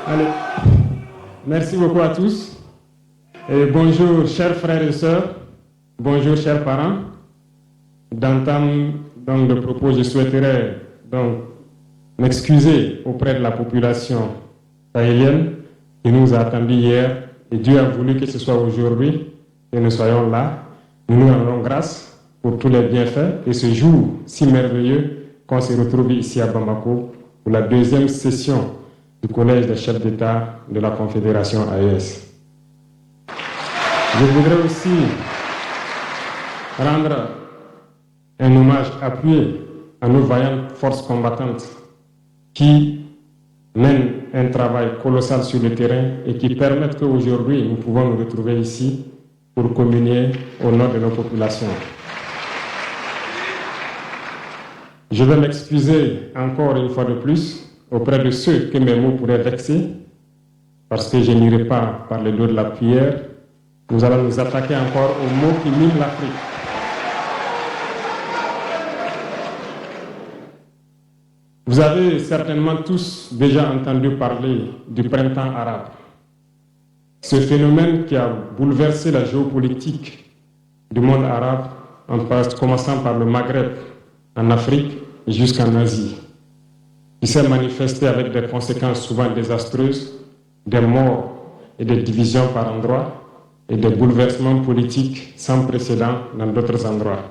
Allez, merci beaucoup à tous. Et bonjour, chers frères et sœurs. Bonjour, chers parents. D'entame donc de propos, je souhaiterais donc m'excuser auprès de la population sahélienne qui nous a attendus hier. Et Dieu a voulu que ce soit aujourd'hui que nous soyons là. Nous nous rendons grâce pour tous les bienfaits et ce jour si merveilleux qu'on se retrouve ici à Bamako pour la deuxième session du Collège des chefs d'État de la Confédération AES. Je voudrais aussi rendre un hommage appuyé à nos vaillantes forces combattantes qui mènent un travail colossal sur le terrain et qui permettent qu'aujourd'hui nous pouvons nous retrouver ici pour communier au nom de nos populations. Je vais m'excuser encore une fois de plus auprès de ceux que mes mots pourraient vexer, parce que je n'irai pas par le dos de la prière. Nous allons nous attaquer encore aux mots qui minent l'Afrique. Vous avez certainement tous déjà entendu parler du printemps arabe. Ce phénomène qui a bouleversé la géopolitique du monde arabe, en commençant par le Maghreb, en Afrique jusqu'en Asie, qui s'est manifesté avec des conséquences souvent désastreuses, des morts et des divisions par endroits, et des bouleversements politiques sans précédent dans d'autres endroits.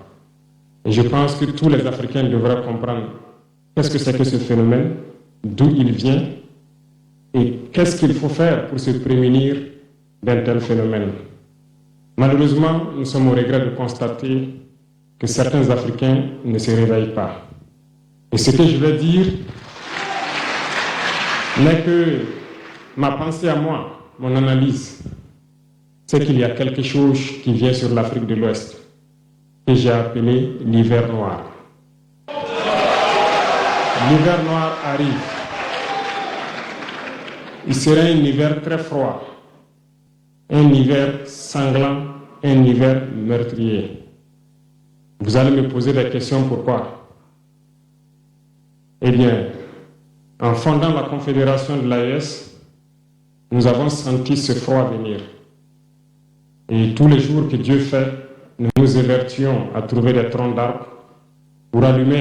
Et je pense que tous les Africains devraient comprendre qu'est-ce que c'est que ce phénomène, d'où il vient, et qu'est-ce qu'il faut faire pour se prémunir d'un tel phénomène. Malheureusement, nous sommes au regret de constater que certains Africains ne se réveillent pas. Et ce que je vais dire n'est que ma pensée à moi, mon analyse, c'est qu'il y a quelque chose qui vient sur l'Afrique de l'Ouest, que j'ai appelé l'hiver noir. L'hiver noir arrive. Il sera un hiver très froid, un hiver sanglant, un hiver meurtrier. Vous allez me poser des questions, pourquoi? Eh bien, en fondant la Confédération de l'AES, nous avons senti ce froid venir. Et tous les jours que Dieu fait, nous nous évertuons à trouver des troncs d'arbres pour allumer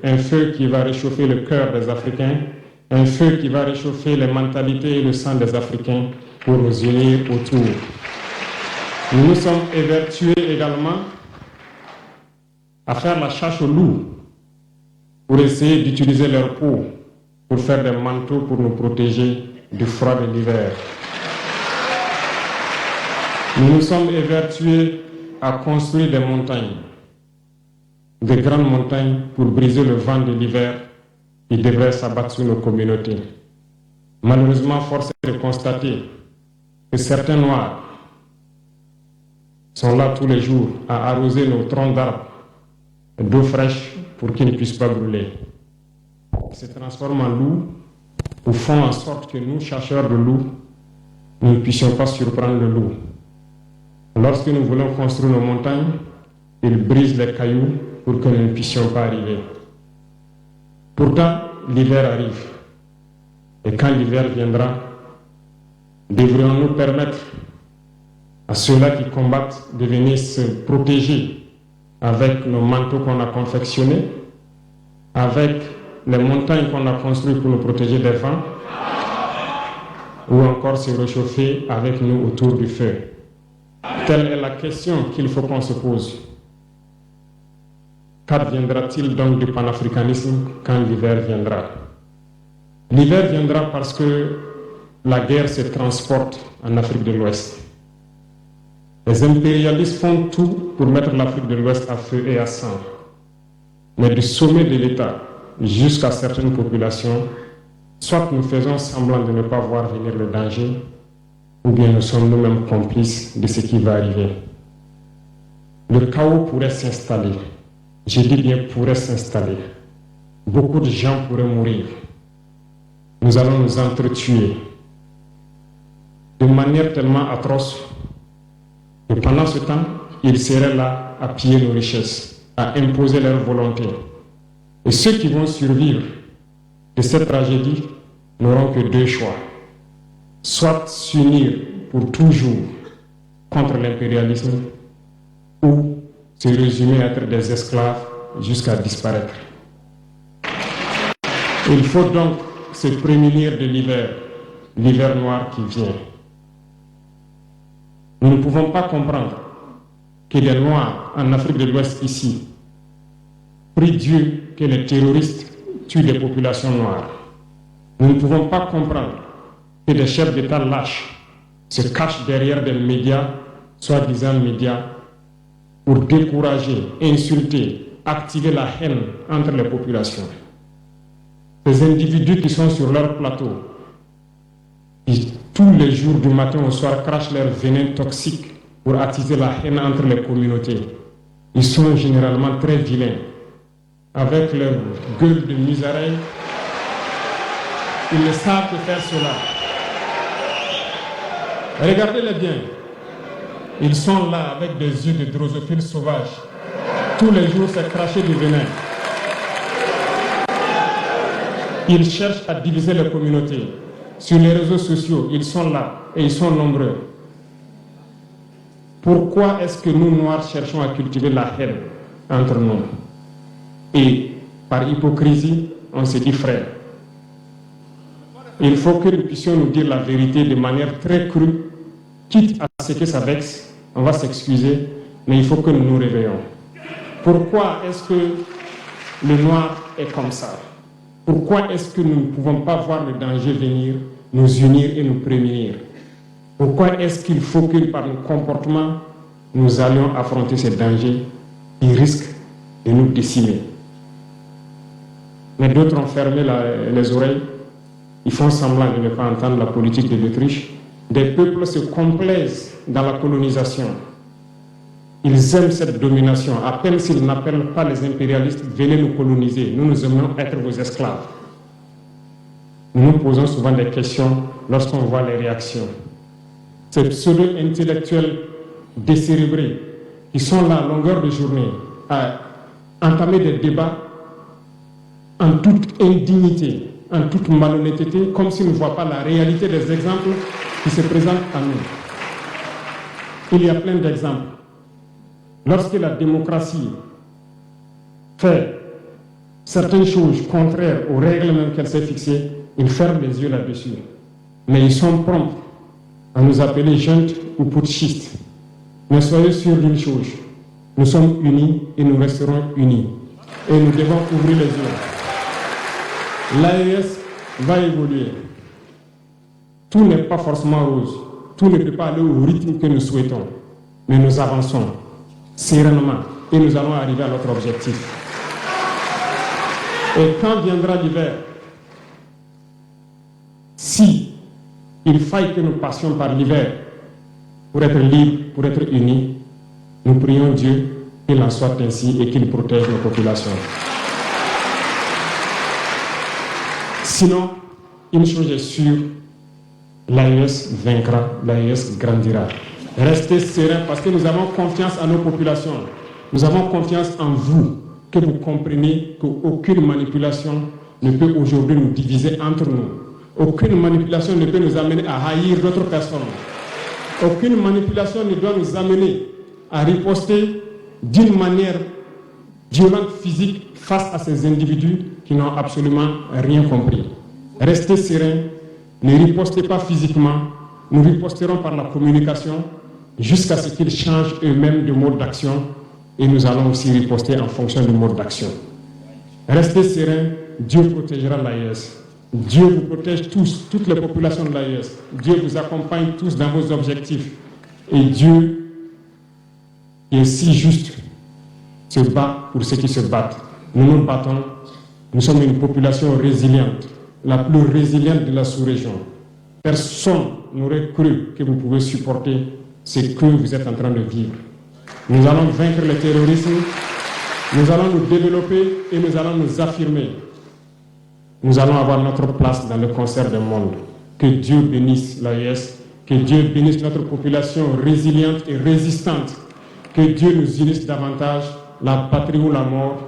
un feu qui va réchauffer le cœur des Africains, un feu qui va réchauffer les mentalités et le sang des Africains pour nous unir autour. Nous nous sommes évertués également à faire la chasse aux loups pour essayer d'utiliser leur peau pour faire des manteaux pour nous protéger du froid de l'hiver. Nous nous sommes évertués à construire des montagnes, de grandes montagnes pour briser le vent de l'hiver qui devrait s'abattre sur nos communautés. Malheureusement, force est de constater que certains Noirs sont là tous les jours à arroser nos troncs d'arbres d'eau fraîche pour qu'ils ne puissent pas brûler. Ils se transforment en loups ou font en sorte que nous, chasseurs de loups, nous ne puissions pas surprendre le loup. Lorsque nous voulons construire nos montagnes, ils brisent les cailloux pour que nous ne puissions pas arriver. Pourtant, l'hiver arrive. Et quand l'hiver viendra, devrions-nous permettre à ceux-là qui combattent de venir se protéger avec nos manteaux qu'on a confectionnés, avec les montagnes qu'on a construites pour nous protéger des vents, ou encore se réchauffer avec nous autour du feu. Telle est la question qu'il faut qu'on se pose. Qu'adviendra-t-il donc du panafricanisme quand l'hiver viendra? L'hiver viendra parce que la guerre se transporte en Afrique de l'Ouest. Les impérialistes font tout pour mettre l'Afrique de l'Ouest à feu et à sang. Mais du sommet de l'État jusqu'à certaines populations, soit nous faisons semblant de ne pas voir venir le danger, ou bien nous sommes nous-mêmes complices de ce qui va arriver. Le chaos pourrait s'installer. Je dis bien pourrait s'installer. Beaucoup de gens pourraient mourir. Nous allons nous entretuer de manière tellement atroce que pendant ce temps, ils seraient là à piller nos richesses, à imposer leur volonté. Et ceux qui vont survivre de cette tragédie n'auront que deux choix. soit s'unir pour toujours contre l'impérialisme ou se résumer à être des esclaves jusqu'à disparaître. Il faut donc se prémunir de l'hiver noir qui vient. Nous ne pouvons pas comprendre que les Noirs en Afrique de l'Ouest ici prient Dieu que les terroristes tuent des populations noires. Nous ne pouvons pas comprendre que des chefs d'État lâches se cachent derrière des médias, soi-disant médias, pour décourager, insulter, activer la haine entre les populations. Ces individus qui sont sur leur plateau, qui tous les jours du matin au soir crachent leur venin toxique pour attiser la haine entre les communautés, ils sont généralement très vilains. Avec leur gueule de musaraigne, ils ne savent que faire cela. Regardez-les bien. Ils sont là avec des yeux de drosophiles sauvages. Tous les jours, c'est cracher du venin. Ils cherchent à diviser les communautés. Sur les réseaux sociaux, ils sont là et ils sont nombreux. Pourquoi est-ce que nous, Noirs, cherchons à cultiver la haine entre nous? Et par hypocrisie, on se dit frère. Il faut que nous puissions nous dire la vérité de manière très crue, quitte à ce que ça vexe, on va s'excuser, mais il faut que nous nous réveillons. Pourquoi est-ce que le noir est comme ça? Pourquoi est-ce que nous ne pouvons pas voir le danger venir, nous unir et nous prémunir? Pourquoi est-ce qu'il faut que par nos comportements, nous allions affronter ces dangers qui risquent de nous décimer? Mais d'autres ont fermé les oreilles, ils font semblant de ne pas entendre la politique de l'Autriche. Des peuples se complaisent dans la colonisation. Ils aiment cette domination. À peine s'ils n'appellent pas les impérialistes, venez nous coloniser. Nous aimons être vos esclaves. Nous nous posons souvent des questions lorsqu'on voit les réactions. Ces pseudo-intellectuels décérébrés qui sont là à longueur de journée à entamer des débats en toute indignité, en toute malhonnêteté, comme s'ils ne voient pas la réalité des exemples qui se présentent à nous. Il y a plein d'exemples. Lorsque la démocratie fait certaines choses contraires aux règles même qu'elle s'est fixées, ils ferment les yeux là-dessus. Mais ils sont prompts à nous appeler juntes ou putschistes. Mais soyez sûrs d'une chose, nous sommes unis et nous resterons unis. Et nous devons ouvrir les yeux. L'AES va évoluer. Tout n'est pas forcément rose. Tout ne peut pas aller au rythme que nous souhaitons. Mais nous avançons sereinement et nous allons arriver à notre objectif. Et quand viendra l'hiver, si il faille que nous passions par l'hiver pour être libres, pour être unis, nous prions Dieu qu'il en soit ainsi et qu'il protège nos populations. Sinon, une chose est sûre, l'AES vaincra, l'AES grandira. Restez sereins parce que nous avons confiance en nos populations. Nous avons confiance en vous, que vous comprenez qu'aucune manipulation ne peut aujourd'hui nous diviser entre nous. Aucune manipulation ne peut nous amener à haïr d'autres personnes. Aucune manipulation ne doit nous amener à riposter d'une manière violente, physique, face à ces individus qui n'ont absolument rien compris. Restez sereins, ne ripostez pas physiquement, nous riposterons par la communication jusqu'à ce qu'ils changent eux-mêmes de mode d'action et nous allons aussi riposter en fonction du mode d'action. Restez sereins, Dieu protégera l'AES. Dieu vous protège tous, toutes les populations de l'AES. Dieu vous accompagne tous dans vos objectifs. Et Dieu, qui est si juste, se bat pour ceux qui se battent. Nous nous battons. Nous sommes une population résiliente, la plus résiliente de la sous-région. Personne n'aurait cru que vous pouvez supporter ce que vous êtes en train de vivre. Nous allons vaincre le terrorisme, nous allons nous développer et nous allons nous affirmer. Nous allons avoir notre place dans le concert du monde. Que Dieu bénisse l'AES, que Dieu bénisse notre population résiliente et résistante, que Dieu nous unisse davantage, la patrie ou la mort.